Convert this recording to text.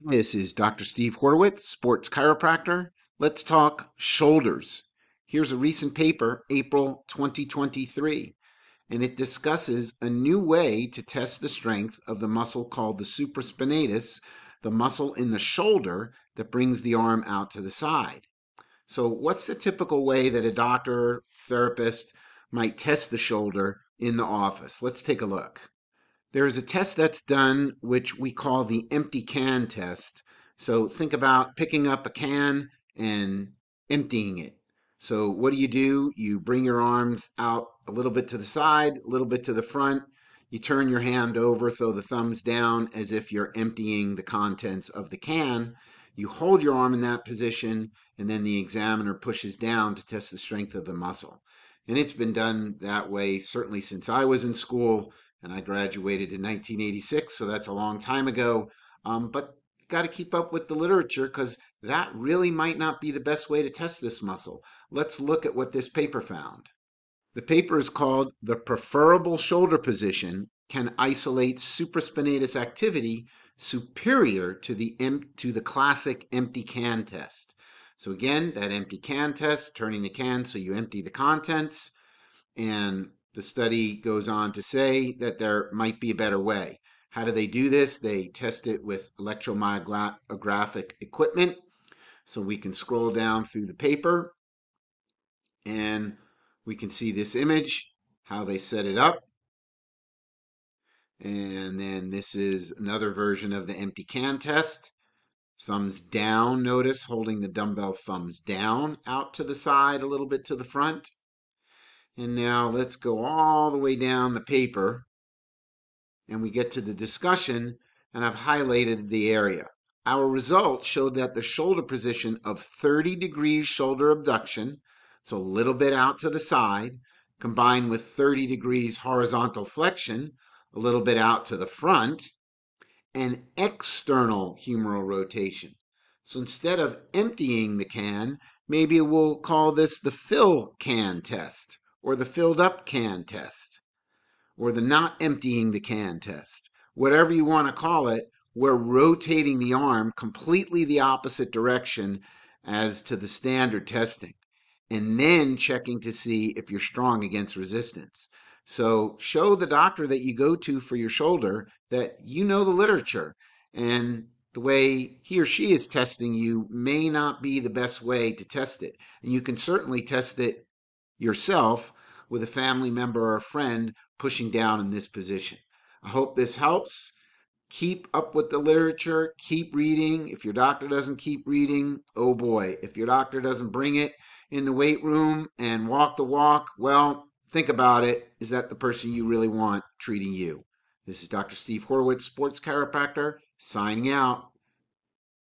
This is Dr. Steve Horwitz, sports chiropractor. Let's talk shoulders. Here's a recent paper, April 2023, and it discusses a new way to test the strength of the muscle called the supraspinatus, the muscle in the shoulder that brings the arm out to the side. So, what's the typical way that a doctor, therapist might test the shoulder in the office? Let's take a look. There's a test that's done which we call the empty can test. So think about picking up a can and emptying it. So what do? You bring your arms out a little bit to the side, a little bit to the front. You turn your hand over, throw the thumbs down as if you're emptying the contents of the can. You hold your arm in that position, and then the examiner pushes down to test the strength of the muscle. And it's been done that way certainly since I was in school, and I graduated in 1986, so that's a long time ago. But got to keep up with the literature because that really might not be the best way to test this muscle. Let's look at what this paper found. The paper is called "The Preferable Shoulder Position Can Isolate Supraspinatus Activity Superior to the Classic Empty Can Test." So again, that empty can test, turning the can so you empty the contents, and the study goes on to say that there might be a better way. How do they do this? They test it with electromyographic equipment. So we can scroll down through the paper and we can see this image, how they set it up. And then this is another version of the empty can test. Thumbs down, notice, holding the dumbbell thumbs down out to the side, a little bit to the front. And now let's go all the way down the paper and we get to the discussion, and I've highlighted the area. Our results showed that the shoulder position of 30 degrees shoulder abduction, so a little bit out to the side, combined with 30 degrees horizontal flexion, a little bit out to the front, and external humeral rotation. So instead of emptying the can, maybe we'll call this the fill can test, or the filled up can test, or the not emptying the can test. Whatever you want to call it, we're rotating the arm completely the opposite direction as to the standard testing, and then checking to see if you're strong against resistance. So show the doctor that you go to for your shoulder that you know the literature, and the way he or she is testing you may not be the best way to test it. And you can certainly test it yourself with a family member or a friend pushing down in this position. I hope this helps. Keep up with the literature. Keep reading. If your doctor doesn't keep reading, oh boy. If your doctor doesn't bring it in the weight room and walk the walk, well, think about it. Is that the person you really want treating you? This is Dr. Steve Horwitz, sports chiropractor, signing out.